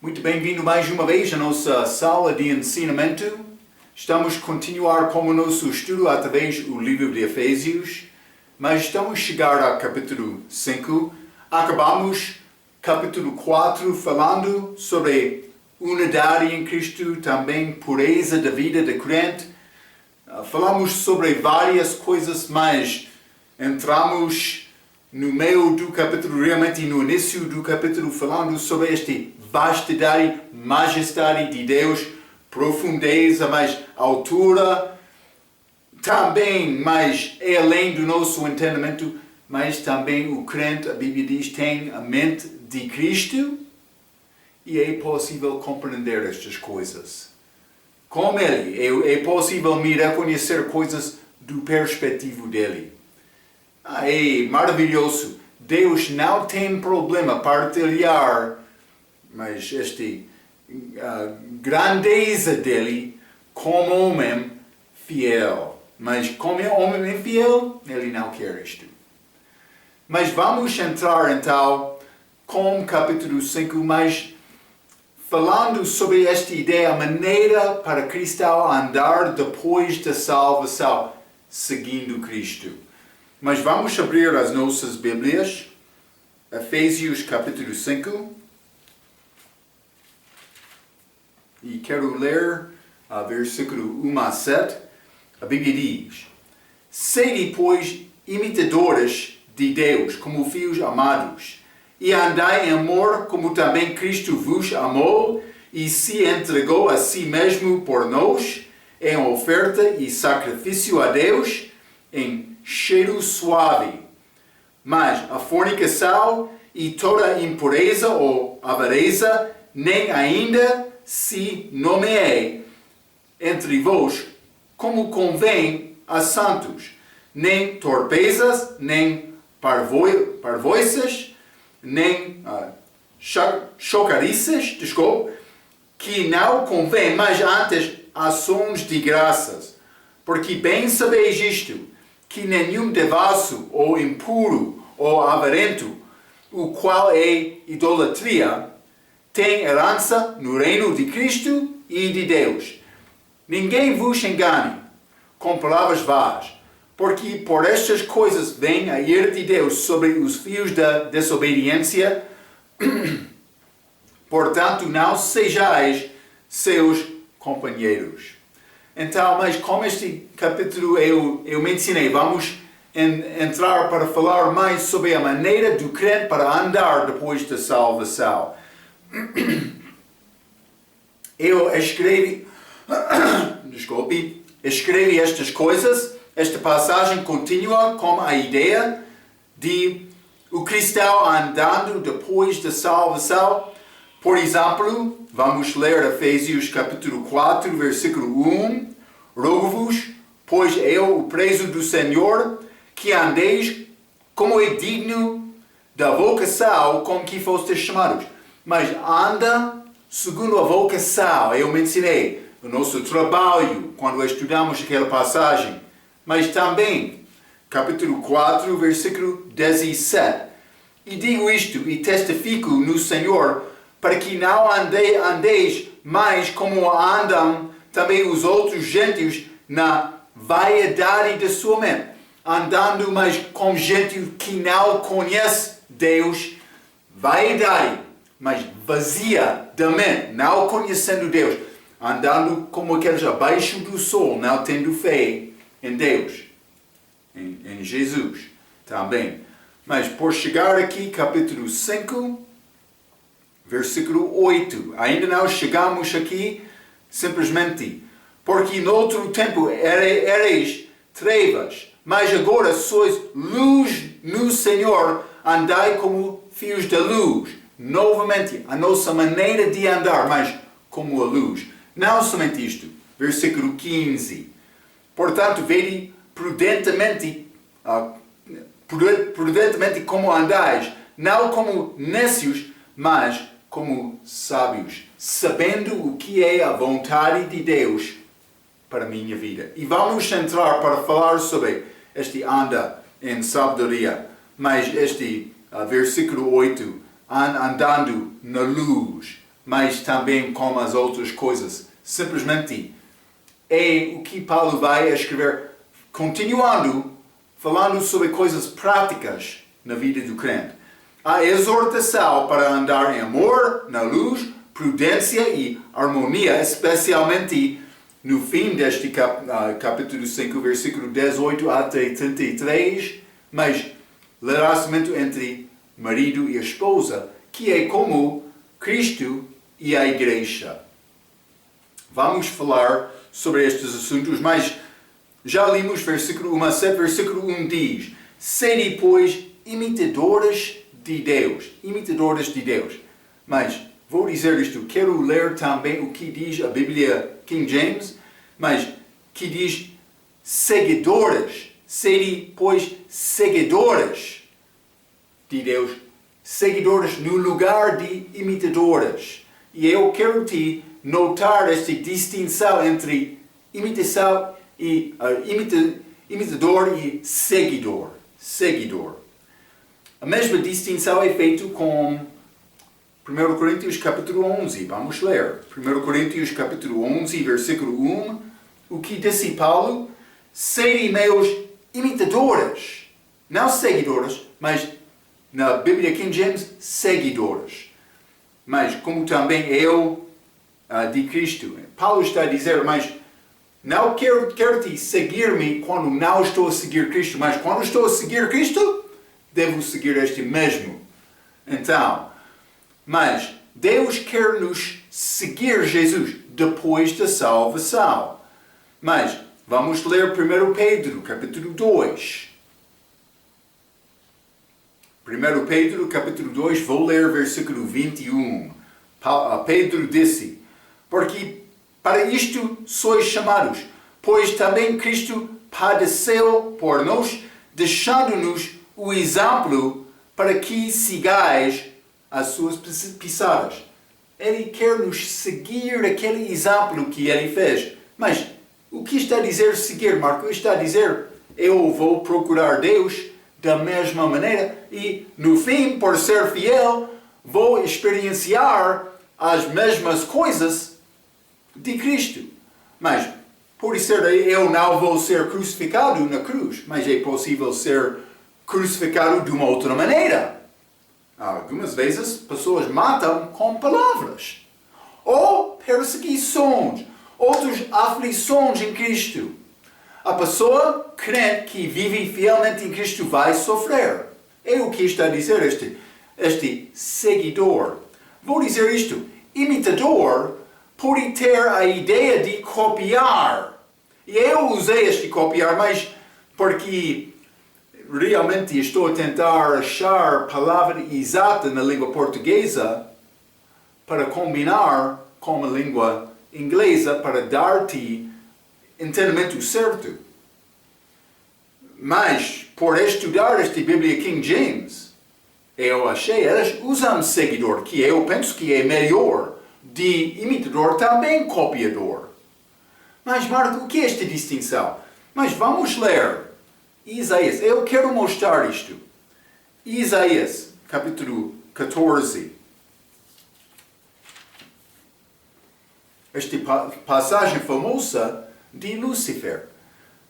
Muito bem-vindo mais uma vez à nossa sala de ensinamento. Estamos a continuar com o nosso estudo através do livro de Efésios, mas estamos a chegar ao capítulo 5. Acabamos capítulo 4 falando sobre unidade em Cristo, também pureza da vida de crente. Falamos sobre várias coisas, mas entramos no meio do capítulo, realmente no início do capítulo, falando sobre esta vastidade, majestade de Deus, profundeza, mas altura, também, mas é além do nosso entendimento, mas também o crente, a Bíblia diz, tem a mente de Cristo e é possível compreender estas coisas. Com Ele, é possível me reconhecer coisas do perspectivo dele. É maravilhoso. Deus não tem problema partilhar, mas esta grandeza dele como homem fiel. Mas como homem infiel, ele não quer isto. Mas vamos entrar então com o capítulo 5, mas falando sobre esta ideia, a maneira para cristão andar depois da salvação, seguindo Cristo. Mas vamos abrir as nossas Bíblias, Efésios capítulo 5. E quero ler versículo 1 a 7. A Bíblia diz: Sede, pois, imitadores de Deus, como filhos amados, e andai em amor, como também Cristo vos amou, e se entregou a si mesmo por nós, em oferta e sacrifício a Deus, em cheiro suave. Mas a fornicação e toda impureza ou avareza, nem ainda se nomeie entre vós como convém a santos, nem torpezas, nem parvoices, nem chocarices, que não convém, mas antes ações de graças. Porque bem sabeis isto, que nenhum devasso, ou impuro, ou avarento, o qual é idolatria, tem herança no reino de Cristo e de Deus. Ninguém vos engane com palavras vãs, porque por estas coisas vem a ira de Deus sobre os filhos da desobediência. Portanto, não sejais seus companheiros. Então, mas como este capítulo eu mencionei, vamos entrar para falar mais sobre a maneira do crente para andar depois da salvação. Eu escrevi estas coisas, esta passagem continua com a ideia de o cristão andando depois da salvação. Por exemplo, vamos ler Efésios capítulo 4, versículo 1. Rogo-vos, pois eu, o preso do Senhor, que andeis como é digno da vocação com que fostes chamados. Mas anda segundo a vocação. Eu mencionei o nosso trabalho quando estudamos aquela passagem. Mas também, capítulo 4, versículo 17. E digo isto e testifico no Senhor, para que não andeis mais como andam também os outros gentios na vaidade da sua mente. Andando mais com gente que não conhece Deus, vaidade, mas vazia da mente, não conhecendo Deus, andando como aqueles abaixo do sol, não tendo fé em Deus, em Jesus também. Mas por chegar aqui, capítulo 5, versículo 8, ainda não chegamos aqui, simplesmente, porque noutro tempo erais trevas, mas agora sois luz no Senhor, andai como filhos da luz. Novamente, a nossa maneira de andar, mas como a luz. Não somente isto. Versículo 15. Portanto, vede prudentemente como andais, não como nécios, mas como sábios, sabendo o que é a vontade de Deus para a minha vida. E vamos entrar para falar sobre este anda em sabedoria. Mas este versículo 8, andando na luz, mas também como as outras coisas. Simplesmente é o que Paulo vai escrever, continuando, falando sobre coisas práticas na vida do crente. A exortação para andar em amor, na luz, prudência e harmonia, especialmente no fim deste capítulo 5, versículo 18 até 33, mas relacionamento entre marido e esposa, que é como Cristo e a igreja. Vamos falar sobre estes assuntos, mas já limos versículo 1 a 7, versículo 1 diz: sede, pois, imitadores de Deus. Imitadores de Deus. Mas vou dizer isto, quero ler também o que diz a Bíblia King James, mas que diz seguidores. Sede, pois, seguidores de Deus. Seguidores no lugar de imitadores. E eu quero te notar esta distinção entre imitação e imitador e seguidor. Seguidor. A mesma distinção é feita com 1 Coríntios capítulo 11. Vamos ler. 1 Coríntios capítulo 11, versículo 1. O que disse Paulo? Sede meus imitadores. Não seguidores, mas na Bíblia King James, seguidores. Mas como também eu de Cristo. Paulo está a dizer, mas não quero-te seguir-me quando não estou a seguir Cristo, mas quando estou a seguir Cristo, devo seguir este mesmo. Então, mas Deus quer nos seguir Jesus depois da salvação. Mas vamos ler 1 Pedro, capítulo 2. 1 Pedro, capítulo 2, vou ler versículo 21. Pedro disse: porque para isto sois chamados, pois também Cristo padeceu por nós, deixando-nos o exemplo para que sigais as suas pisadas. Ele quer nos seguir aquele exemplo que ele fez. Mas o que está a dizer seguir, Marco? Está a dizer, eu vou procurar Deus da mesma maneira e, no fim, por ser fiel, vou experienciar as mesmas coisas de Cristo. Mas, por ser eu não vou ser crucificado na cruz, mas é possível ser crucificado de uma outra maneira. Algumas vezes, pessoas matam com palavras. Ou perseguições, outras aflições em Cristo. A pessoa crente que vive fielmente em Cristo vai sofrer. É o que está a dizer este seguidor. Vou dizer isto. Imitador pode ter a ideia de copiar. E eu usei este copiar, mas porque realmente estou a tentar achar a palavra exata na língua portuguesa para combinar com a língua inglesa para dar-te entendimento certo. Mas, por estudar esta Bíblia King James, eu achei, elas usam seguidor, que eu penso que é melhor, de imitador também copiador. Mas, Marco, o que é esta distinção? Mas vamos ler Isaías. Eu quero mostrar isto. Isaías, capítulo 14. Esta passagem famosa de Lúcifer.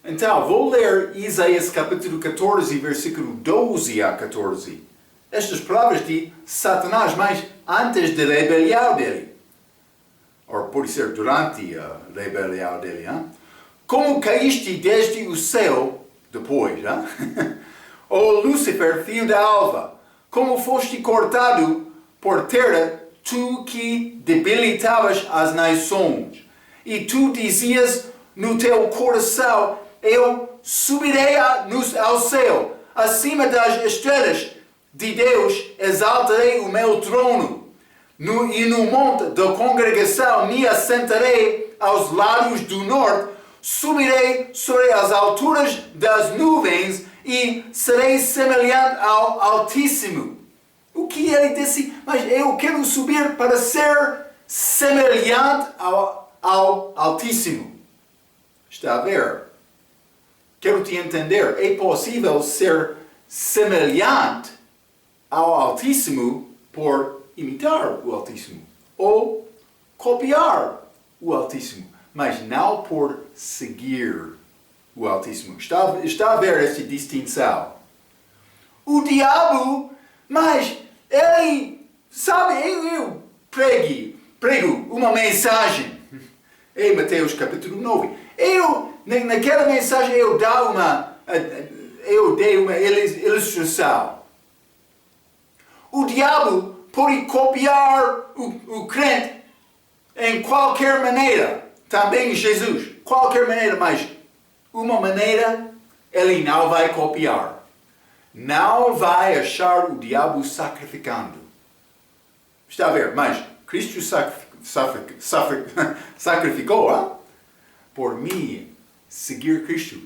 Então, vou ler Isaías capítulo 14, versículo 12 a 14. Estas palavras de Satanás, mas antes da rebelião dele. Ou pode ser durante a rebelião dele. Hein? Como caíste desde o céu, depois, ó Lúcifer, filho da alva, como foste cortado por terra, tu que debilitavas as nações, e tu dizias no teu coração, eu subirei ao céu, acima das estrelas de Deus, exaltarei o meu trono, e no monte da congregação me assentarei aos lados do norte, subirei sobre as alturas das nuvens e serei semelhante ao Altíssimo. O que ele disse? Mas eu quero subir para ser semelhante ao Altíssimo. Está a ver? Quero te entender. É possível ser semelhante ao Altíssimo por imitar o Altíssimo. ou copiar o Altíssimo, mas não por seguir o Altíssimo. Está a ver essa distinção? O diabo, mas ele, sabe, eu prego uma mensagem em Mateus capítulo 9. Naquela mensagem eu dei uma ilustração. O diabo pode copiar o crente em qualquer maneira. Também Jesus, qualquer maneira, mas uma maneira ele não vai copiar. Não vai achar o diabo sacrificando. Está a ver? Mas Cristo sacrificou, hein? Por mim, seguir Cristo,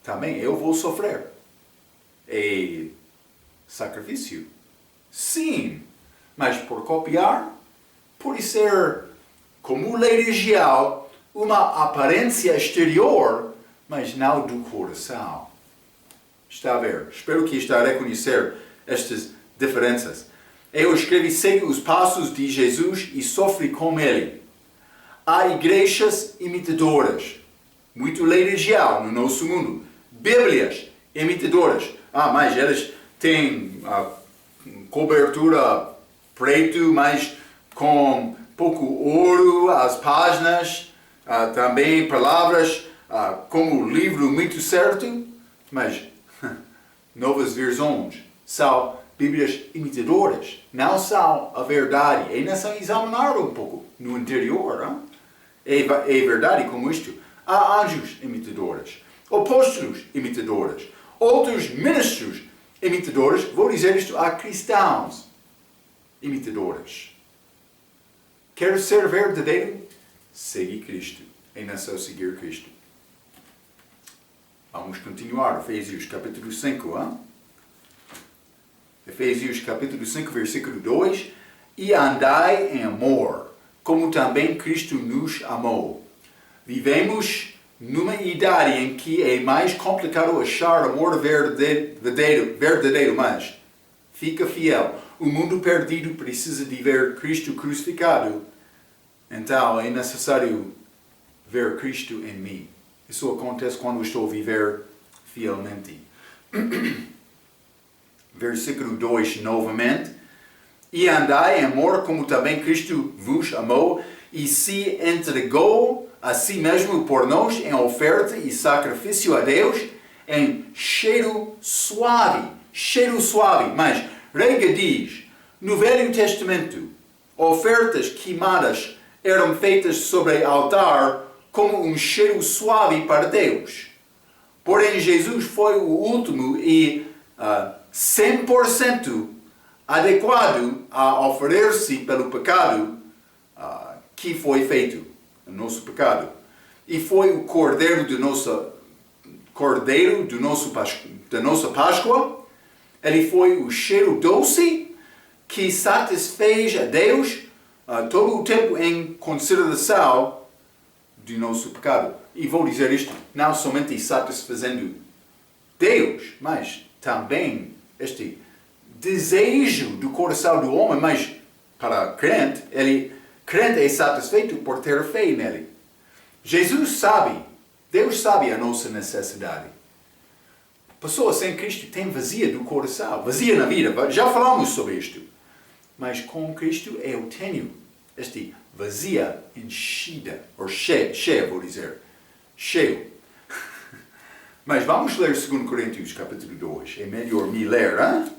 também eu vou sofrer. É sacrifício. Sim, mas por copiar, pode ser como religião, uma aparência exterior, mas não do coração. Está a ver? Espero que está a reconhecer estas diferenças. Eu escrevi: segue os passos de Jesus e sofre com ele. Há igrejas imitadoras, muito religião no nosso mundo. Bíblias imitadoras. Mas eles têm cobertura preto, mas com pouco ouro, as páginas, também palavras como livro muito certo, mas novas versões são Bíblias imitadoras, não são a verdade. É necessário examinar um pouco no interior. Hein? É verdade como isto. Há anjos imitadores, apóstolos imitadores, outros ministros imitadores. Vou dizer isto: há cristãos imitadores. Quer ser verdadeiro? Segue Cristo. É necessário seguir Cristo. Vamos continuar. Efésios capítulo 5. Hein? Efésios capítulo 5, versículo 2. E andai em amor, como também Cristo nos amou. Vivemos numa idade em que é mais complicado achar amor verdadeiro, mas fica fiel. O mundo perdido precisa de ver Cristo crucificado. Então é necessário ver Cristo em mim. Isso acontece quando estou a viver fielmente. Versículo 2 novamente. E andai em amor como também Cristo vos amou e se entregou a si mesmo por nós em oferta e sacrifício a Deus em cheiro suave. Cheiro suave. Mas Rega diz: no Velho Testamento, ofertas queimadas eram feitas sobre altar como um cheiro suave para Deus. Porém, Jesus foi o último e 100% adequado a oferecer-se pelo pecado que foi feito, o nosso pecado. E foi o Cordeiro da nossa Páscoa. Ele foi o cheiro doce que satisfez a Deus todo o tempo em consideração do nosso pecado. E vou dizer isto, não somente satisfazendo Deus, mas também este desejo do coração do homem, mas para crente é satisfeito por ter fé nele. Jesus sabe, Deus sabe a nossa necessidade. Pessoa sem Cristo tem vazia do coração, vazia na vida. Já falamos sobre isto. Mas com Cristo eu tenho este vazia enchida, ou cheia, vou dizer. Cheio. Mas vamos ler 2 Coríntios capítulo 2. É melhor me ler, hein?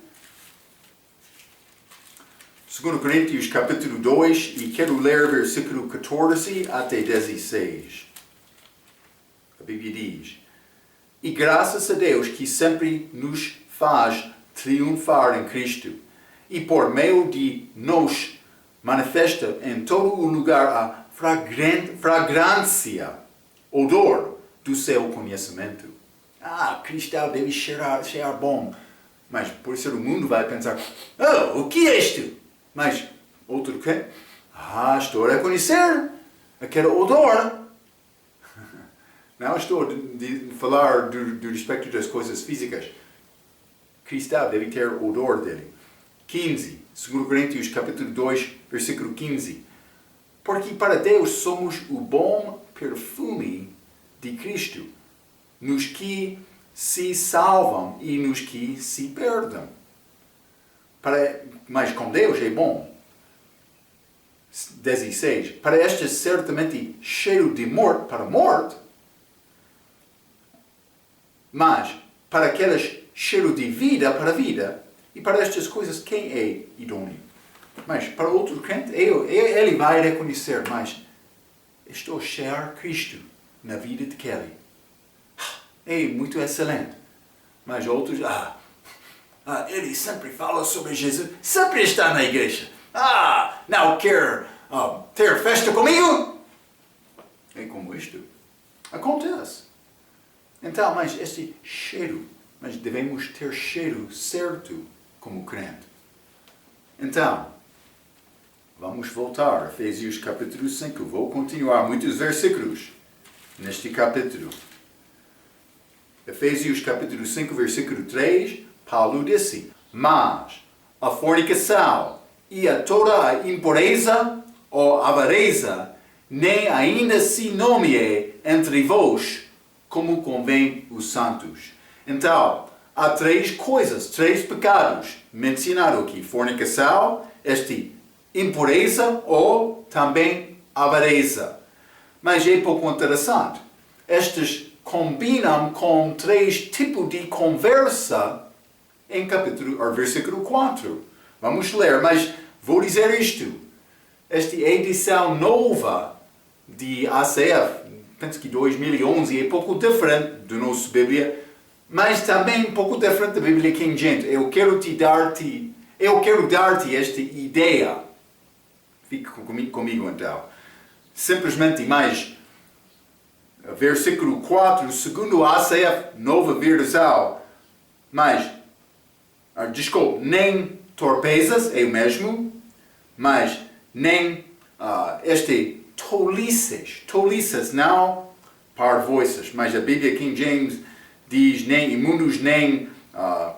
2 Coríntios capítulo 2 e quero ler versículo 14 até 16. A Bíblia diz: e graças a Deus que sempre nos faz triunfar em Cristo e por meio de nós manifesta em todo o lugar a fragrância, odor do seu conhecimento. Cristão deve cheirar bom. Mas por isso o mundo vai pensar: o que é isto? Mas outro que? Estou a reconhecer aquele odor. Não estou a falar do respeito das coisas físicas. Cristão deve ter o odor dele. 15. 2 Coríntios capítulo 2, versículo 15. Porque para Deus somos o bom perfume de Cristo, nos que se salvam e nos que se perdem. Mas com Deus é bom. 16. Para estes certamente cheiro de morte para a morte, mas para aquelas cheiro de vida para a vida, e para estas coisas quem é idôneo? Mas para outro crente, ele vai reconhecer, mas estou a cheirar Cristo na vida de Kelly. É muito excelente. Mas outros, ele sempre fala sobre Jesus, sempre está na igreja. Não quer ter festa comigo? É como isto. Acontece. Então, mas este cheiro, mas devemos ter cheiro certo como crente. Então, vamos voltar a Efésios capítulo 5. Vou continuar muitos versículos neste capítulo. Efésios capítulo 5, versículo 3, Paulo disse: mas a fornicação e a toda a impureza ou avareza nem ainda se nomeie entre vós como convém os santos. Então, há três coisas, três pecados mencionados aqui: fornicação, impureza ou também avareza. Mas é pouco interessante. Estes combinam com três tipos de conversa em versículo 4. Vamos ler, mas vou dizer isto. Esta edição nova de ACF, penso que 2011, é pouco diferente da nossa Bíblia, mas também um pouco diferente da Bíblia King James. Eu quero dar-te esta ideia. Fique comigo então. Simplesmente mais versículo 4, segundo a ACF, nova versão. Mas, desculpe, nem torpezas, é o mesmo, mas nem tolices, não parvoices. Mas a Bíblia King James diz nem imundos, nem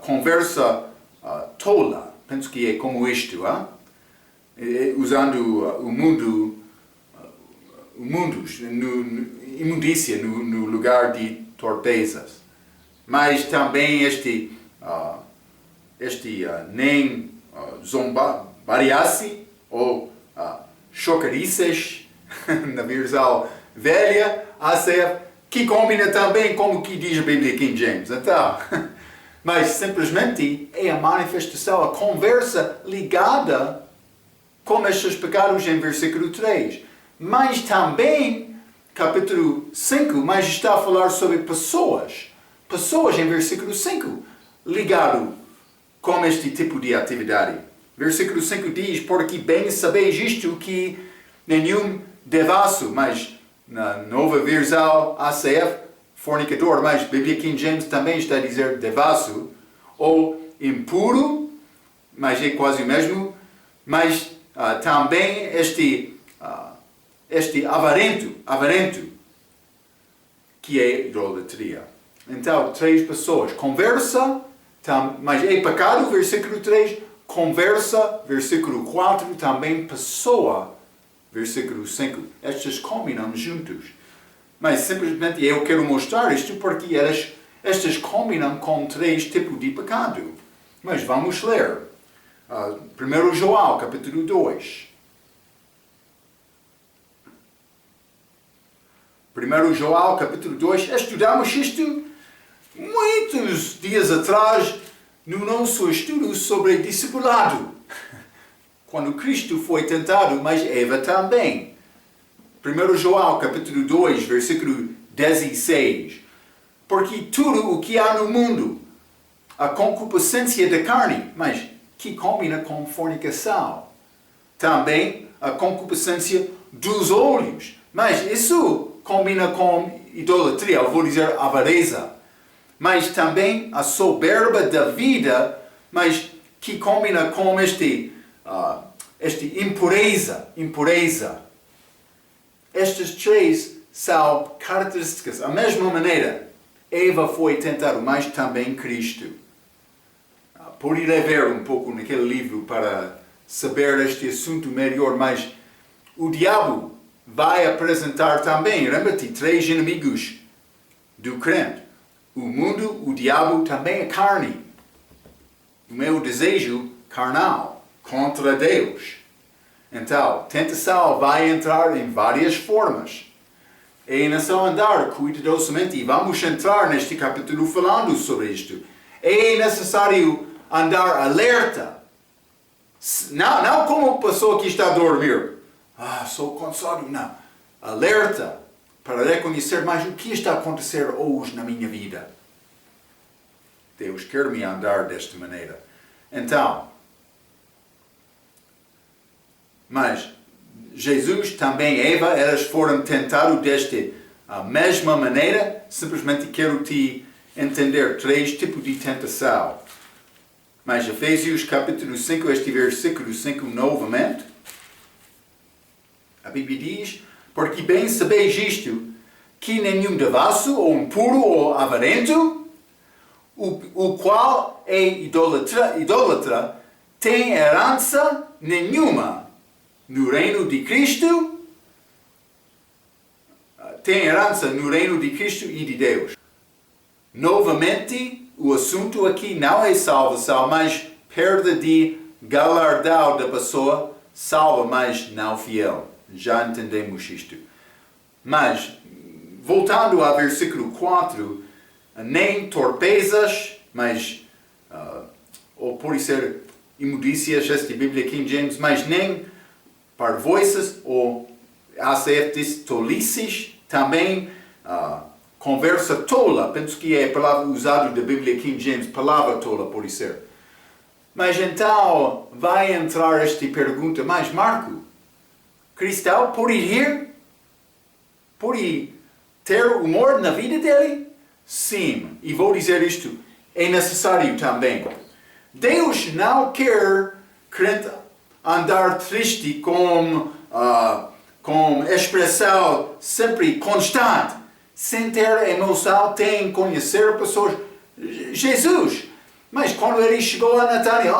conversa tola. Penso que é como isto, usando o mundos, imundícia no lugar de torpezas. Mas também nem zombariasse ou chocarices na versão velha, que combina também com o que diz a Bíblia King James. Então, mas simplesmente é a manifestação, a conversa ligada com estes pecados em versículo 3. Mas também, capítulo 5, mas está a falar sobre pessoas. Pessoas em versículo 5, ligado com este tipo de atividade. Versículo 5 diz: porque bem sabeis isto, que nenhum devasso, mas na nova versão ACF, fornicador, mas Bíblia King James também está a dizer devasso, ou impuro, mas é quase o mesmo, mas também este avarento, que é idolatria. Então, três pessoas. Conversa, mas é pecado, versículo 3. Conversa, versículo 4. Também pessoa, versículo 5. Estes combinam juntos. Mas simplesmente eu quero mostrar isto porque estas combinam com três tipos de pecado. Mas vamos ler. 1 João, capítulo 2. 1 João, capítulo 2. Estudamos isto muitos dias atrás no nosso estudo sobre discipulado. Quando Cristo foi tentado, mas Eva também. 1 João, capítulo 2, versículo 16. Porque tudo o que há no mundo, a concupiscência da carne, mas que combina com fornicação. Também a concupiscência dos olhos, mas isso combina com idolatria, eu vou dizer avareza. Mas também a soberba da vida, mas que combina com impureza. Estas três são características. Da mesma maneira, Eva foi tentada, mas também Cristo. Pode ir a ver um pouco naquele livro para saber este assunto melhor, mas o diabo vai apresentar também, lembra-te, 3 inimigos do crente. O mundo, o diabo, também a carne. O meu desejo carnal contra Deus. Então, tentação vai entrar em várias formas. É necessário andar cuidadosamente, e vamos entrar neste capítulo falando sobre isto. É necessário andar alerta. Não como pessoa que está a dormir. Sou cansado. Não. Alerta para reconhecer mais o que está a acontecer hoje na minha vida. Deus quer me andar desta maneira. Então, mas Jesus também, Eva, elas foram tentadas desta mesma maneira. Simplesmente quero te entender 3 tipos de tentação. Mas Efésios capítulo 5, este versículo 5 novamente. A Bíblia diz: porque bem sabeis isto, que nenhum devasso, ou impuro, ou avarento, o qual é idólatra, tem herança nenhuma no reino de Cristo, tem herança no reino de Cristo e de Deus. Novamente, o assunto aqui não é salvação, mas perda de galardão da pessoa salva, mas não fiel. Já entendemos isto. Mas, voltando ao versículo 4, nem torpezas, mas, ou pode ser imundícias, esta Bíblia King James, mas nem parvoices, ou ACF tolices, também conversa tola. Penso que é a palavra usada da Bíblia King James, palavra tola, pode ser. Mas então, vai entrar esta pergunta, mas Marco, cristão pode rir? Pode ter humor na vida dele? Sim, e vou dizer isto, é necessário também. Deus não quer crente andar triste com expressão sempre constante, sem ter emoção, sem conhecer pessoas. Jesus, mas quando ele chegou a Natânia,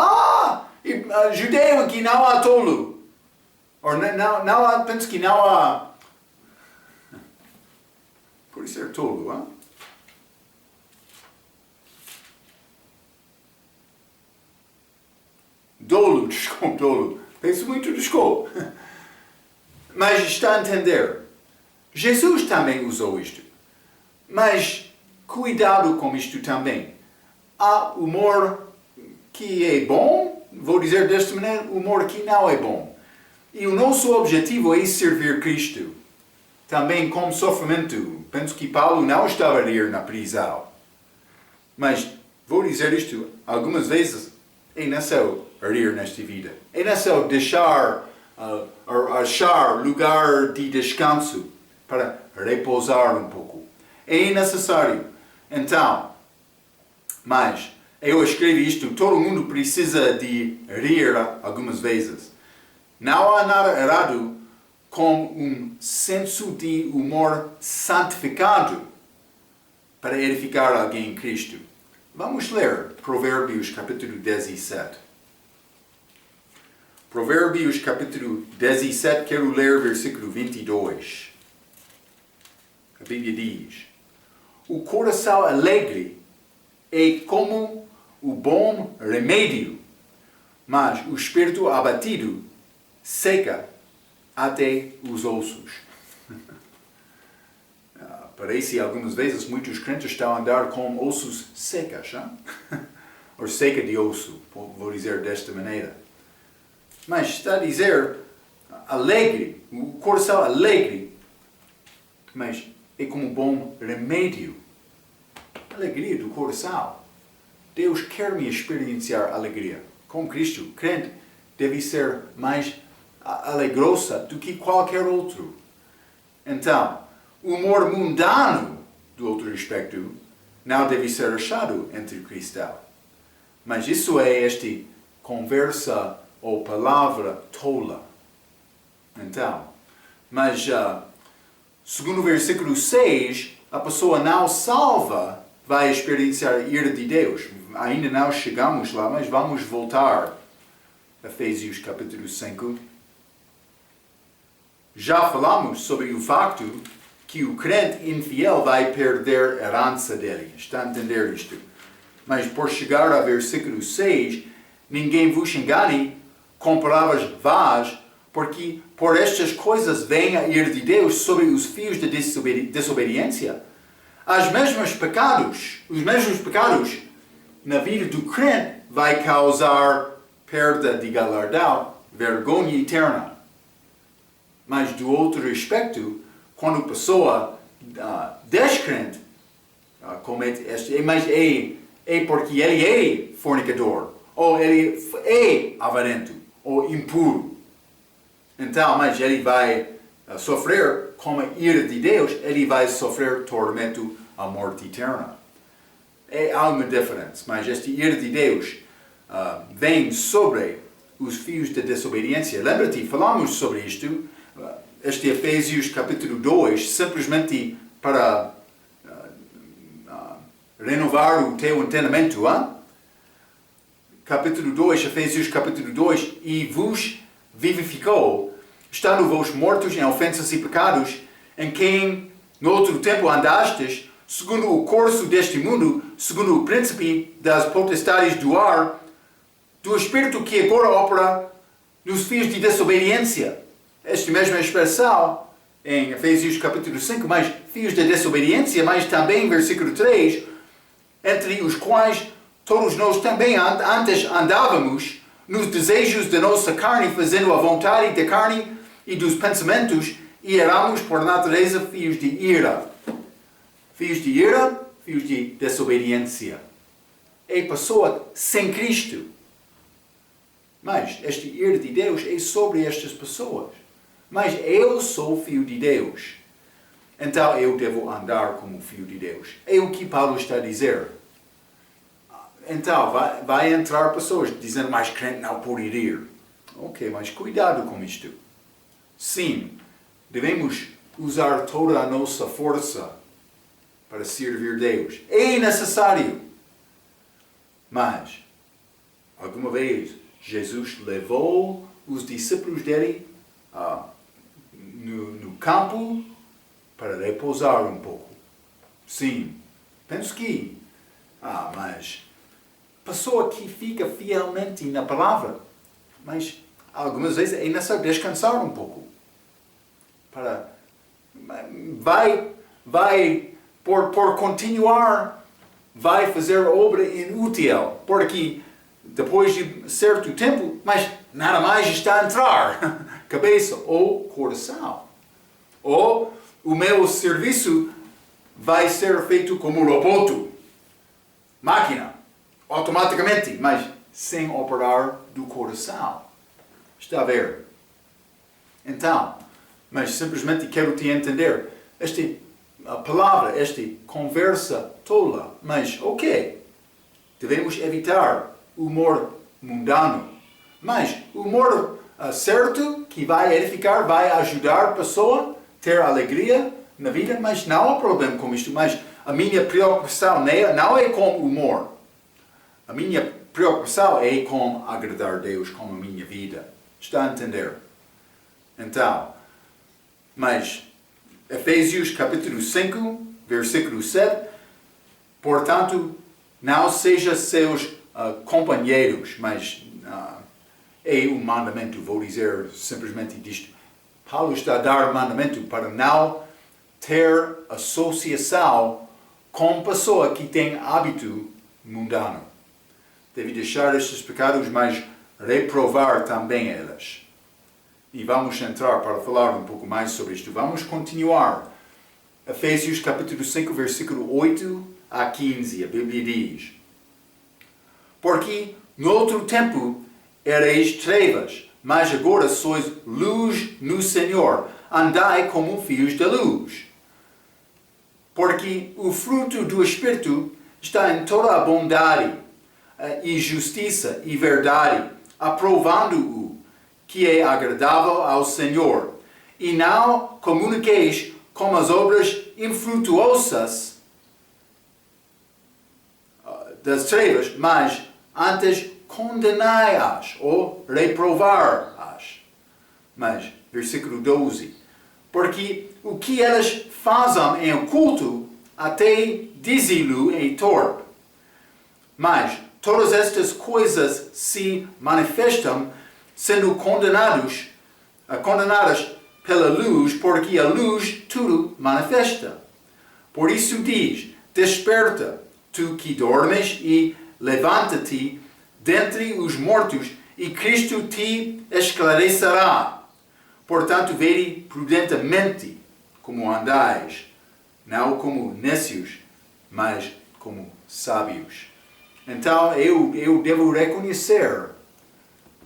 judeu aqui não há tolo. Ou não há, penso que não há. Pode ser tolo, hein? Dolo, desculpe, dolo. Penso muito, desculpe. Mas está a entender. Jesus também usou isto. Mas cuidado com isto também. Há humor que é bom, vou dizer desta maneira, humor que não é bom. E o nosso objetivo é servir Cristo. Também com sofrimento. Penso que Paulo não estava a rir na prisão. Mas vou dizer isto, algumas vezes é necessário rir nesta vida. É necessário achar lugar de descanso para repousar um pouco. É necessário. Então, mas eu escrevi isto, todo mundo precisa de rir algumas vezes. Não há nada errado com um senso de humor santificado para edificar alguém em Cristo. Vamos ler Provérbios capítulo 17. Provérbios capítulo 17, quero ler versículo 22. A Bíblia diz: o coração alegre é como o bom remédio, mas o espírito abatido seca até os ossos. Parece algumas vezes muitos crentes estão a andar com ossos secos, ou seca de osso, vou dizer desta maneira. Mas está a dizer alegre, o coração alegre, mas é como um bom remédio. Alegria do coração. Deus quer me experienciar alegria. Com Cristo, crente deve ser mais alegrosa do que qualquer outro. Então, o humor mundano, do outro aspecto, não deve ser achado entre cristãos. Mas isso é esta conversa ou palavra tola. Então, mas segundo o versículo 6, a pessoa não salva vai experienciar a ira de Deus. Ainda não chegamos lá, mas vamos voltar. Efésios capítulo 5. já falamos sobre o facto que o crente infiel vai perder a herança dele. Está a entender isto? Mas por chegar ao versículo 6, ninguém vos engane com palavras vãs, porque por estas coisas vem a ira de Deus sobre os filhos de desobediência. Os mesmos pecados na vida do crente vai causar perda de galardão, vergonha eterna. Mas do outro aspecto, quando a pessoa descrente comete este, mas é porque ele é fornicador, ou ele é avarento, ou impuro. Então, mas ele vai sofrer com a ira de Deus, ele vai sofrer tormento, a morte eterna. É algo diferente, mas esta ira de Deus vem sobre os filhos da desobediência. Lembra-te, falamos sobre isto, este Efésios capítulo 2, simplesmente para renovar o teu entendimento. Capítulo 2, Efésios capítulo 2, e vos vivificou, estando vós mortos em ofensas e pecados, em quem no outro tempo andastes, segundo o curso deste mundo, segundo o príncipe das potestades do ar, do espírito que agora opera nos filhos de desobediência. Esta mesma expressão em Efésios capítulo 5, mas filhos de desobediência, mas também versículo 3, entre os quais todos nós também antes andávamos nos desejos da nossa carne, fazendo a vontade da carne e dos pensamentos, e éramos por natureza filhos de ira. Filhos de ira, filhos de desobediência. É pessoa sem Cristo. Mas esta ira de Deus é sobre estas pessoas. Mas eu sou filho de Deus. Então eu devo andar como filho de Deus. É o que Paulo está a dizer. Então vai entrar pessoas dizendo, mas crente não pode ir. Ok, mas cuidado com isto. Sim, devemos usar toda a nossa força para servir Deus. É necessário. Mas, alguma vez, Jesus levou os discípulos dele no campo para repousar um pouco. Sim, penso que, mas pessoa que fica fielmente na palavra, mas algumas vezes é necessário descansar um pouco. Por continuar, vai fazer obra inútil, porque depois de certo tempo, mas nada mais está a entrar, cabeça ou coração. Ou o meu serviço vai ser feito como robô, máquina, automaticamente, mas sem operar do coração. Está a ver? Então, mas simplesmente quero te entender. A palavra, esta conversa tola, mas ok, devemos evitar o humor mundano, mas o humor certo, que vai edificar, vai ajudar a pessoa a ter alegria na vida, mas não há problema com isto. Mas a minha preocupação não é com humor. A minha preocupação é com agradar a Deus com a minha vida. Está a entender? Então, mas Efésios capítulo 5, versículo 7, portanto, não seja seus companheiros, mas é um mandamento, vou dizer simplesmente disto. Paulo está a dar mandamento para não ter associação com pessoa que tem hábito mundano. Deve deixar estes pecados, mas reprovar também elas. E vamos entrar para falar um pouco mais sobre isto. Vamos continuar. Efésios capítulo 5, versículo 8 a 15. A Bíblia diz: porque no outro tempo erais trevas, mas agora sois luz no Senhor. Andai como filhos da luz. Porque o fruto do Espírito está em toda a bondade e justiça e verdade, aprovando-o que é agradável ao Senhor. E não comuniqueis com as obras infrutuosas das trevas, mas antes condenai-as ou reprovar-as. Mas, versículo 12. porque o que elas fazem em culto até dizê-lo é torpe. Mas todas estas coisas se manifestam sendo condenadas pela luz, porque a luz tudo manifesta. Por isso diz: desperta, tu que dormes, e levanta-te dentre os mortos, e Cristo te esclarecerá. Portanto, vede prudentemente como andais, não como necios, mas como sábios. Então, eu devo reconhecer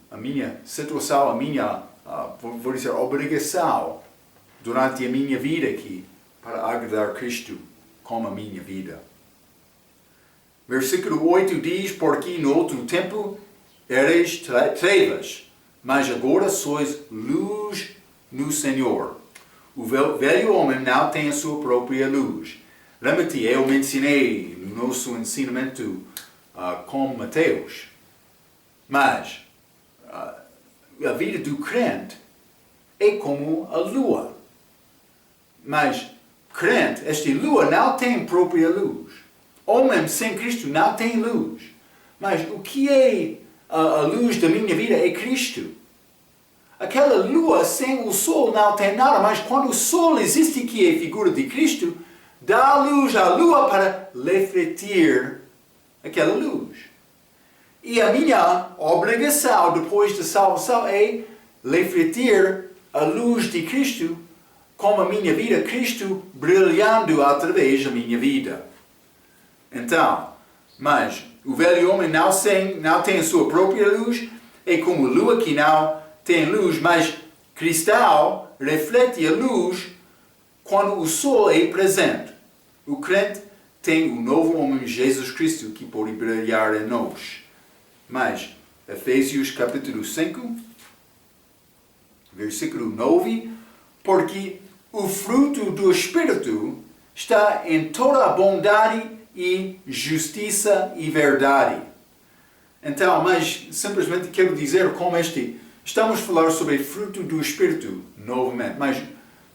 a minha situação, a minha, vou dizer, obrigação durante a minha vida aqui, para agradar Cristo com a minha vida. Versículo 8 diz: porque no outro tempo erais trevas, mas agora sois luz no Senhor. O velho homem não tem a sua própria luz. Lembra-te, eu mencionei no nosso ensinamento com Mateus. Mas a vida do crente é como a lua. Mas crente, esta lua não tem própria luz. Homem sem Cristo não tem luz. Mas o que é a luz da minha vida é Cristo. Aquela lua sem o sol não tem nada, mas quando o sol existe, que é a figura de Cristo, dá luz à lua para refletir aquela luz. E a minha obrigação depois da salvação é refletir a luz de Cristo com a minha vida, Cristo brilhando através da minha vida. Então, mas o velho homem não tem a sua própria luz, é como a lua que não tem luz, mas cristal reflete a luz quando o sol é presente. O crente tem o novo homem Jesus Cristo que pode brilhar em nós. Mas, Efésios capítulo 5, versículo 9, porque o fruto do Espírito está em toda a bondade e justiça e verdade. Então, mas simplesmente quero dizer como estamos a falar sobre fruto do Espírito novamente. Mas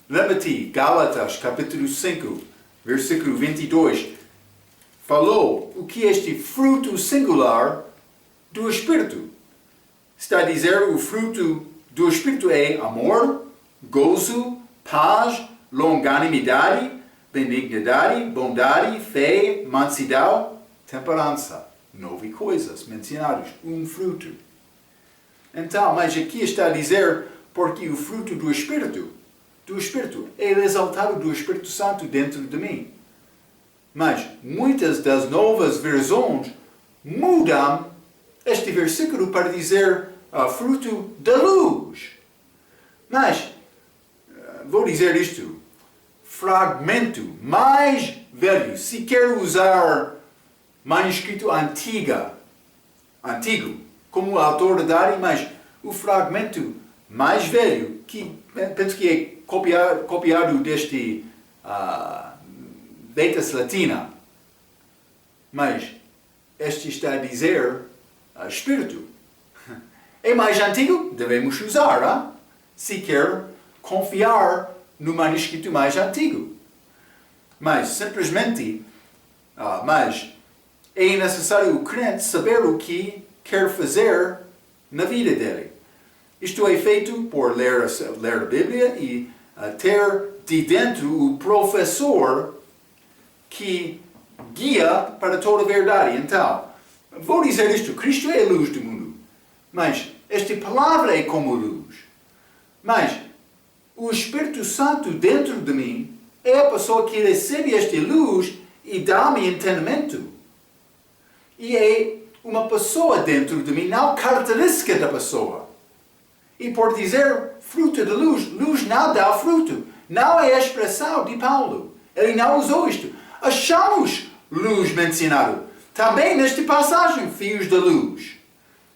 lembra-te, Gálatas capítulo 5, versículo 22, falou o que este fruto singular do Espírito. Está a dizer o fruto do Espírito é amor, gozo, paz, longanimidade, benignidade, bondade, fé, mansidão, temperança. 9 coisas mencionadas, um fruto. Então, mas aqui está a dizer porque o fruto do Espírito é resultado do Espírito Santo dentro de mim. Mas muitas das novas versões mudam este versículo para dizer fruto da luz. Mas, vou dizer isto, fragmento mais velho, se quero usar manuscrito antigo, como autor da Dari, mas o fragmento mais velho, que penso que é copiado deste Vetus Latina, mas este está a dizer Espírito. É mais antigo, devemos usar, se quer confiar no manuscrito mais antigo. Mas simplesmente, mas é necessário o crente saber o que quer fazer na vida dele. Isto é feito por ler a Bíblia e ter de dentro o professor que guia para toda a verdade. Então, vou dizer isto, Cristo é a luz do mundo, mas esta palavra é como luz. Mas o Espírito Santo dentro de mim é a pessoa que recebe esta luz e dá-me entendimento. E é uma pessoa dentro de mim, não característica da pessoa. E por dizer fruto da luz, luz não dá fruto. Não é a expressão de Paulo. Ele não usou isto. Achamos luz mencionado. Também nesta passagem, fios da luz.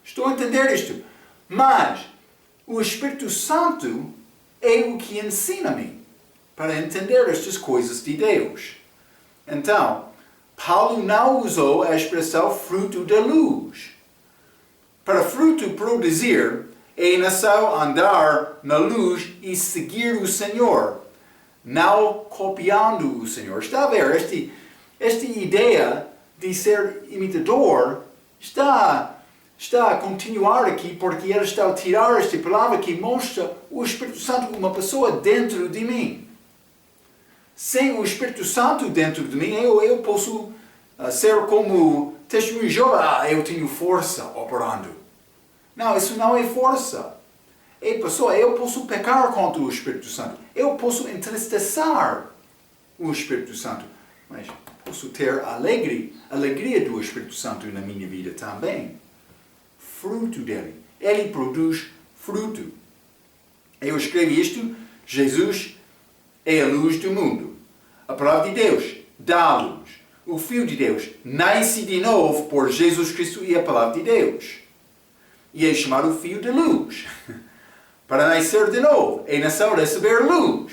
Estou a entender isto. Mas o Espírito Santo é o que ensina-me para entender estas coisas de Deus. Então, Paulo não usou a expressão fruto da luz. Para fruto produzir, é necessário andar na luz e seguir o Senhor. não copiando o Senhor. Está a ver, esta ideia de ser imitador está a continuar aqui, porque ele está a tirar esta palavra que mostra o Espírito Santo, uma pessoa dentro de mim. Sem o Espírito Santo dentro de mim, eu posso ser como testemunho de Jeová, eu tenho força operando. Não, isso não é força. Eu posso pecar contra o Espírito Santo. Eu posso entristecer o Espírito Santo. Mas posso ter alegria do Espírito Santo na minha vida também. Fruto dele. Ele produz fruto. Eu escrevi isto. Jesus é a luz do mundo. A palavra de Deus dá a luz. O Filho de Deus nasce de novo por Jesus Cristo e a palavra de Deus. E é chamado Filho de Luz. Para nascer de novo, é necessário receber luz.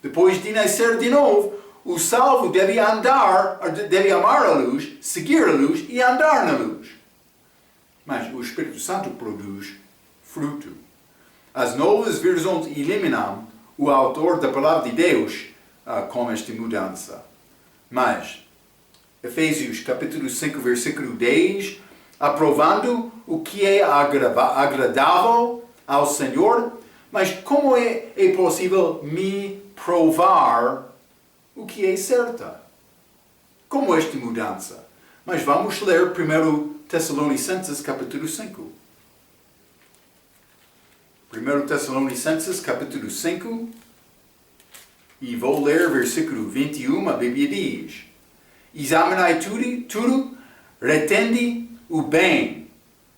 Depois de nascer de novo, o salvo deve amar a luz, seguir a luz e andar na luz. Mas o Espírito Santo produz fruto. As novas versões eliminam o autor da palavra de Deus com esta mudança. Mas, Efésios capítulo 5, versículo 10, aprovando o que é agradável ao Senhor, mas como é possível me provar o que é certo? Como esta mudança? Mas vamos ler 1 Tessalonicenses capítulo 5. 1 Tessalonicenses capítulo 5, e vou ler versículo 21, a Bíblia diz: examinai tudo, retende o bem.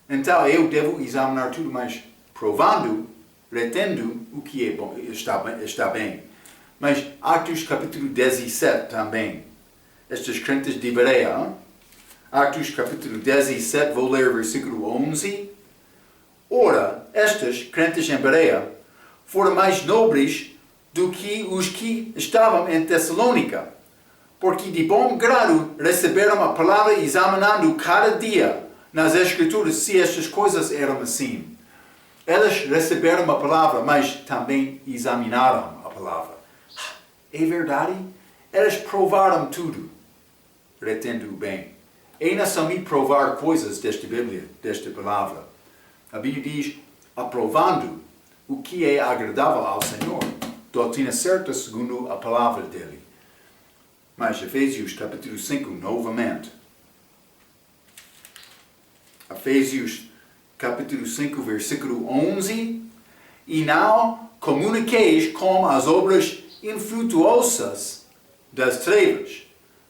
Então eu devo examinar tudo, mas provando, retendo o que é bom, está bem. Mas Atos capítulo 17 também. Estes crentes de Bereia, Atos capítulo 17, vou ler versículo 11. Ora, estes crentes em Bereia foram mais nobres do que os que estavam em Tessalônica, porque de bom grado receberam a palavra examinando cada dia nas Escrituras se estas coisas eram assim. Eles receberam a palavra, mas também examinaram a palavra. É verdade? Eles provaram tudo, retendo o bem. É não somente provar coisas desta Bíblia, desta palavra. A Bíblia diz, aprovando o que é agradável ao Senhor. Doutrina certa segundo a palavra dele. Mas Efésios capítulo 5, novamente. Efésios capítulo 5, versículo 11. E não comuniqueis com as obras infrutuosas das trevas,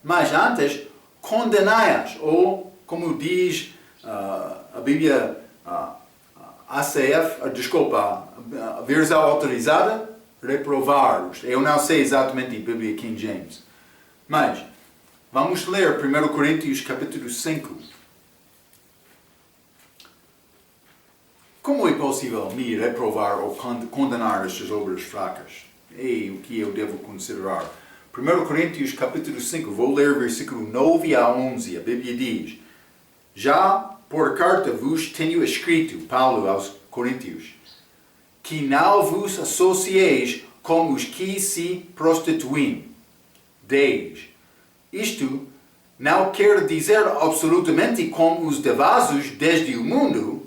mas antes condenai-as, ou como diz a Bíblia a versão autorizada, reprovar-os. Eu não sei exatamente a Bíblia King James. Mas, vamos ler 1 Coríntios capítulo 5. Como é possível me reprovar ou condenar estas obras fracas? É o que eu devo considerar. 1 Coríntios capítulo 5, vou ler versículo 9 a 11. A Bíblia diz: já por carta vos tenho escrito, Paulo aos Coríntios, que não vos associeis com os que se prostituem. 10. Isto não quer dizer absolutamente com os devasos deste mundo,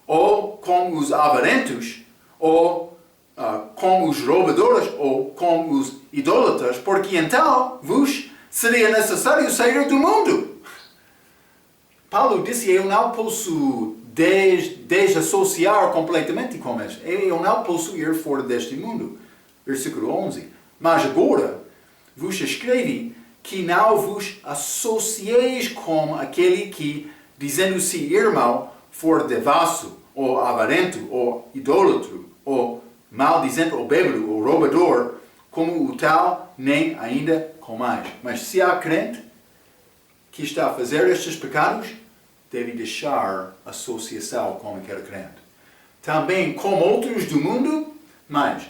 ou com os avarentos, ou com os roubadores, ou com os idólatras, porque então vos seria necessário sair do mundo. Paulo disse, eu não posso desassociar completamente com eles. Eu não posso ir fora deste mundo. Versículo 11. Mas agora vos escrevi que não vos associeis com aquele que, dizendo-se irmão, for devasso, ou avarento, ou idólatro, ou maldizente, ou bêbado, ou roubador, como o tal, nem ainda comais. Mas se há crente que está a fazer estes pecados, deve deixar associação com aquele crente. Também com outros do mundo, mas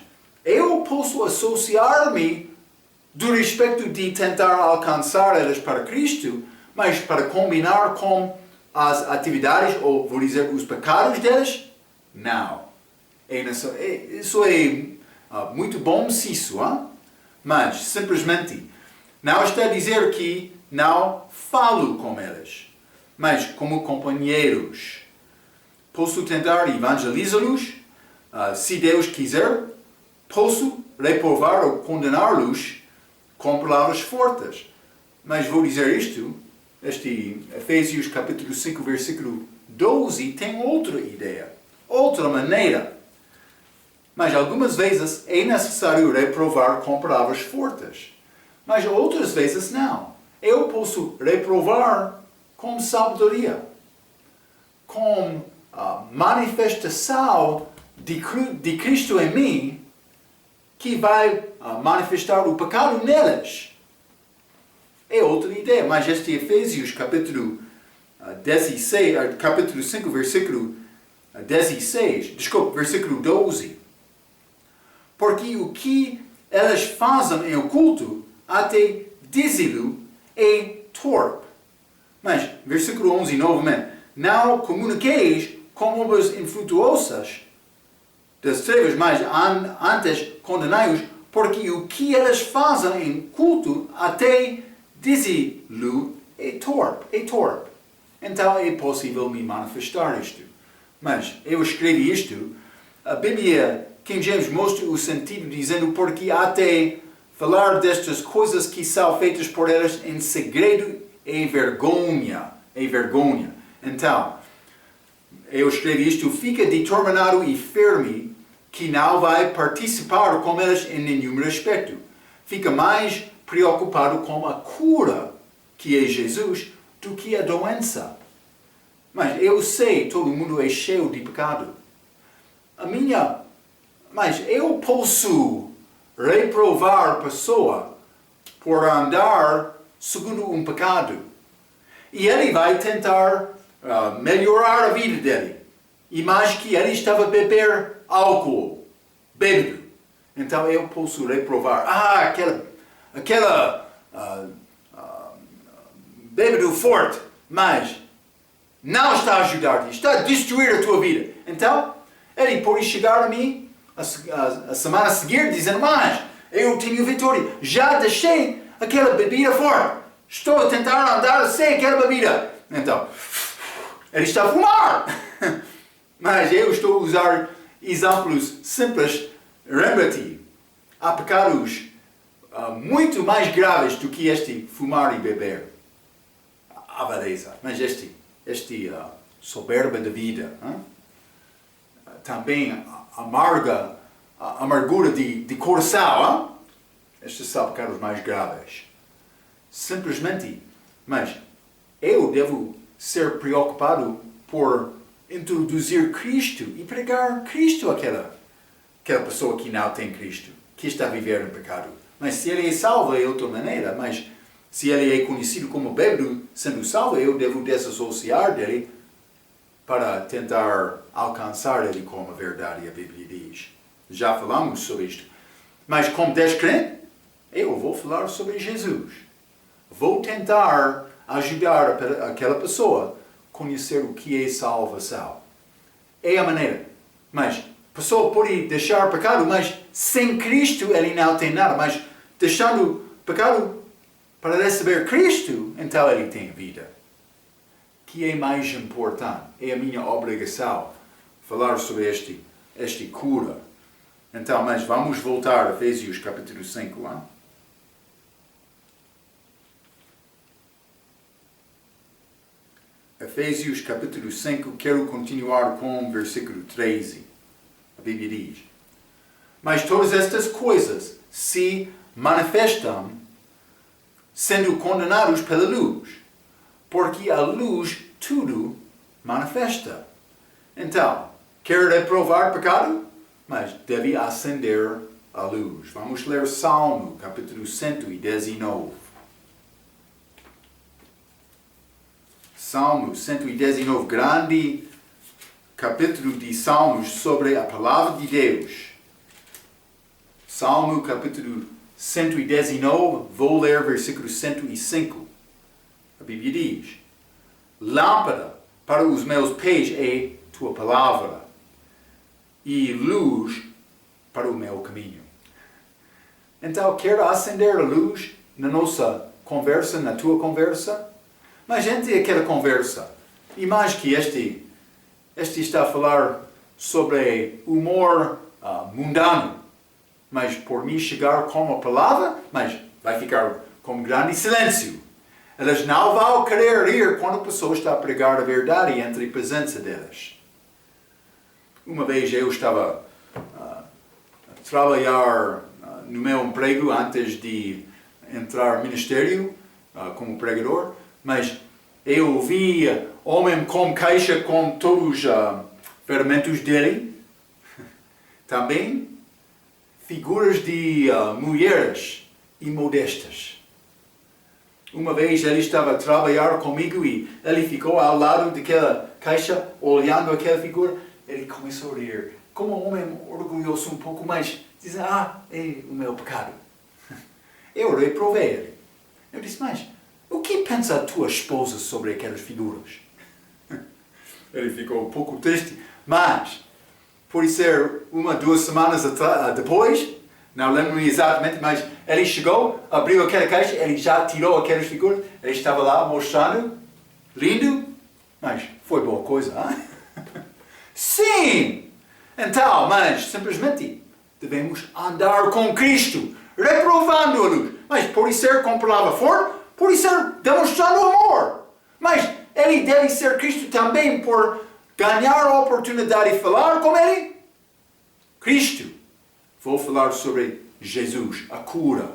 eu posso associar-me do respeito de tentar alcançar eles para Cristo, mas para combinar com as atividades, ou vou dizer, os pecados deles? Não. Isso é muito bom isso, mas simplesmente não está a dizer que não falo com eles, mas como companheiros. Posso tentar evangelizá-los, se Deus quiser. Posso reprovar ou condená-los com palavras fortes. Mas vou dizer isto, este Efésios capítulo 5, versículo 12, tem outra ideia, outra maneira. Mas algumas vezes é necessário reprovar com palavras fortes. Mas outras vezes não. Eu posso reprovar com sabedoria, com manifestação de Cristo em mim, que vai manifestar o pecado neles. É outra ideia, mas este Efésios capítulo 16, capítulo 5, versículo 16, desculpe, versículo 12. Porque o que eles fazem em oculto, até dizê-lo, é torpe. Mas, versículo 11, novamente, não comuniqueis com obras infrutuosas das trevas, mas antes condenai-os, porque o que eles fazem em culto, até dizê-lo, é torpe. Então é possível me manifestar isto. Mas eu escrevi isto, a Bíblia, King James, mostra o sentido dizendo porque até falar destas coisas que são feitas por eles em segredo é vergonha. Então, eu escrevi isto, fica determinado e firme que não vai participar com eles em nenhum aspecto. Fica mais preocupado com a cura, que é Jesus, do que a doença. Mas eu sei, todo mundo é cheio de pecado. Mas eu posso reprovar a pessoa por andar segundo um pecado. E ele vai tentar melhorar a vida dele. Imagine que ele estava a beber álcool, bêbado. Então eu posso reprovar. Aquela bêbado forte, mas não está a ajudar-te, está a destruir a tua vida. Então, ele pode chegar a mim a semana seguinte dizendo, mas eu tenho vitória, já deixei aquela bebida forte, estou a tentar andar sem aquela bebida. Então, ele está a fumar. Mas eu estou a usar exemplos simples. Lembra-te, há pecados muito mais graves do que este fumar e beber. A avareza. Mas este soberba da vida. Também amargura de coração. Estes são pecados mais graves. Simplesmente, mas eu devo ser preocupado por introduzir Cristo e pregar Cristo àquela pessoa que não tem Cristo, que está a viver em pecado. Mas se ele é salvo é outra maneira, mas se ele é conhecido como bêbado, sendo salvo, eu devo desassociar dele para tentar alcançar ele como a verdade a Bíblia diz. Já falamos sobre isto. Mas como descrente, eu vou falar sobre Jesus. Vou tentar ajudar aquela pessoa a conhecer o que é salvação. É a maneira. Mas a pessoa pode deixar pecado, mas sem Cristo ele não tem nada. Mas deixando pecado para receber Cristo, então ele tem vida. Que é mais importante? É a minha obrigação falar sobre este cura. Então, mas vamos voltar a Efésios capítulo 5. Efésios capítulo 5, quero continuar com o versículo 13. A Bíblia diz: mas todas estas coisas se manifestam sendo condenados pela luz, porque a luz tudo manifesta. Então, quer reprovar pecado? Mas deve acender a luz. Vamos ler Salmo, capítulo 119. Salmo 119, grande capítulo de Salmos sobre a palavra de Deus. Salmo, capítulo 119, vou ler versículo 105. A Bíblia diz: lâmpada para os meus pés é tua palavra, e luz para o meu caminho. Então, quer acender a luz na nossa conversa, na tua conversa? Mas entre aquela conversa, e mais que este está a falar sobre humor mundano, mas por mim chegar com uma palavra, mas vai ficar com grande silêncio. Elas não vão querer ir quando a pessoa está a pregar a verdade entre a presença delas. Uma vez eu estava a trabalhar no meu emprego antes de entrar no ministério como pregador, mas eu ouvi homem com caixa com todos os ferramentas dele. Também figuras de mulheres imodestas. Uma vez ele estava a trabalhar comigo e ele ficou ao lado daquela caixa, olhando aquela figura. Ele começou a rir, como um homem orgulhoso um pouco, mas dizendo, é o meu pecado. Eu reprovei ele. Eu disse, mas o que pensa a tua esposa sobre aquelas figuras? Ele ficou um pouco triste, mas por ser 2 semanas depois, não lembro-me exatamente, mas ele chegou, abriu aquela caixa, ele já tirou aquelas figuras, ele estava lá mostrando, lindo, mas foi boa coisa, hein? Sim! Então, mas simplesmente devemos andar com Cristo, reprovando a luz. Mas por ser com palavra forte, por ser demonstrando amor. Mas ele deve ser Cristo também por ganhar a oportunidade de falar com ele. Cristo. Vou falar sobre Jesus, a cura.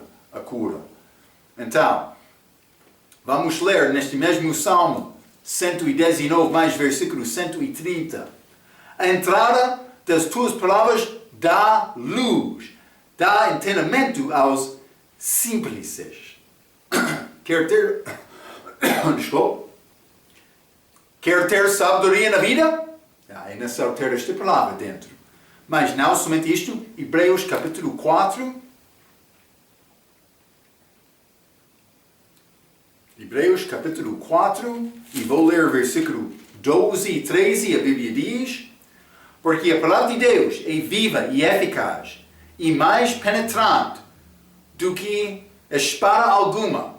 Então, vamos ler neste mesmo Salmo 119, mais versículo 130. A entrada das tuas palavras dá luz, dá entendimento aos simples. Quer ter sabedoria na vida? É necessário ter esta palavra dentro. Mas não somente isto, Hebreus capítulo 4. Hebreus capítulo 4, e vou ler versículo 12 e 13, a Bíblia diz: porque a palavra de Deus é viva e eficaz, e mais penetrante do que espada alguma,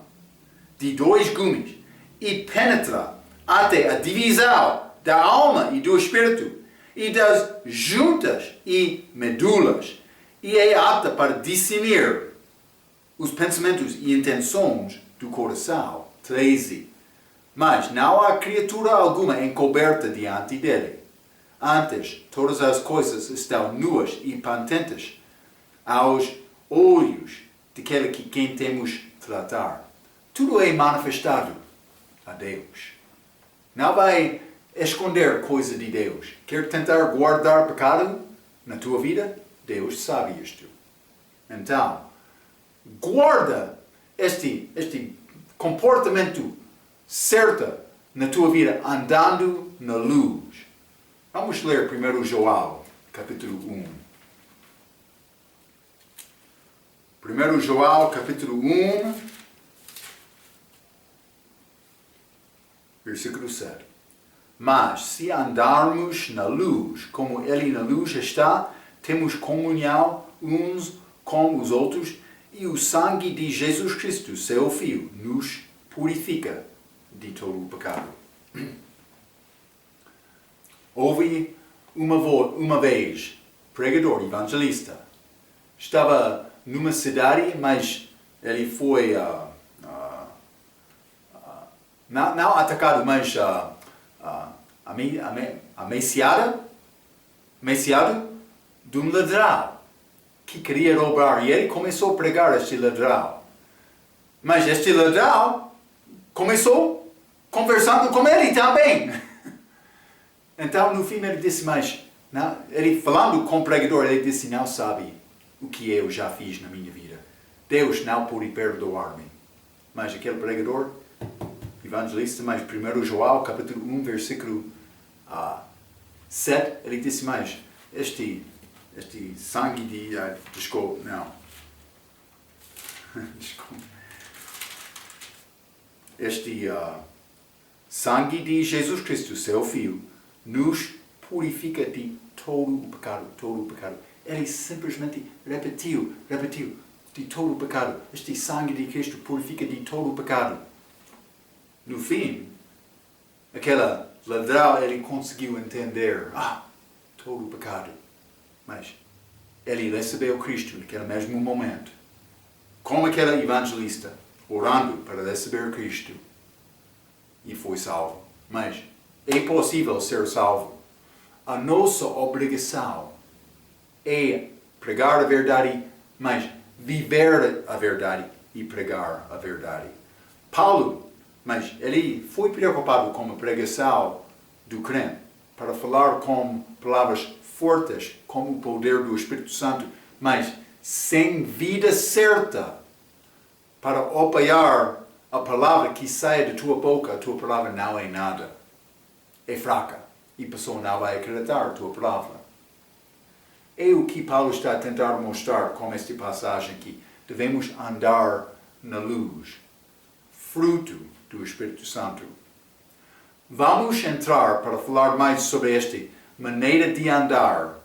de 2 gumes, e penetra até a divisão da alma e do espírito, e das juntas e medulas, e é apta para discernir os pensamentos e intenções do coração. 13. Mas não há criatura alguma encoberta diante dele. Antes, todas as coisas estão nuas e patentes aos olhos daquele que quem temos tratar. Tudo é manifestado a Deus. Não vai esconder coisa de Deus. Quer tentar guardar pecado na tua vida? Deus sabe isto. Então, guarda este comportamento certo na tua vida, andando na luz. Vamos ler primeiro João, capítulo 1. Primeiro João, capítulo 1, versículo 7. Mas se andarmos na luz, como ele na luz está, temos comunhão uns com os outros, e o sangue de Jesus Cristo, seu Filho, nos purifica de todo o pecado. Houve uma vez, pregador, evangelista, estava numa cidade, mas ele foi não atacado, mas ameaçado de um ladrão que queria roubar, e ele começou a pregar este ladrão. Mas este ladrão começou conversando com ele também. Então, no fim, ele disse, mas não, ele falando com o pregador, ele disse, não sabe o que eu já fiz na minha vida. Deus não pode perdoar-me. Mas aquele pregador, evangelista, mas 1 João, capítulo 1, versículo 7, ele disse, mas este sangue de... desculpa, não. Desculpa. Este sangue de Jesus Cristo, seu Filho, nos purifica de todo o pecado, todo o pecado. Ele simplesmente repetiu. de todo o pecado. Este sangue de Cristo purifica de todo o pecado. No fim, aquele ladrão, ele conseguiu entender, todo o pecado. Mas ele recebeu Cristo naquele mesmo momento. Como aquele evangelista, orando para receber Cristo. E foi salvo. Mas é possível ser salvo. A nossa obrigação é pregar a verdade, mas viver a verdade e pregar a verdade. Paulo, mas ele foi preocupado com a pregação do crente, para falar com palavras fortes, com o poder do Espírito Santo, mas sem vida certa, para apoiar a palavra que sai da tua boca. A tua palavra não é nada. É fraca. E a pessoa não vai acreditar na tua palavra. É o que Paulo está a tentar mostrar com esta passagem aqui. Devemos andar na luz. Fruto do Espírito Santo. Vamos entrar para falar mais sobre esta maneira de andar,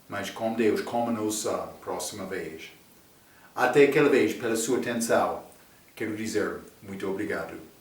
mas com Deus, como nossa próxima vez. Até aquela vez, pela sua atenção, quero dizer muito obrigado.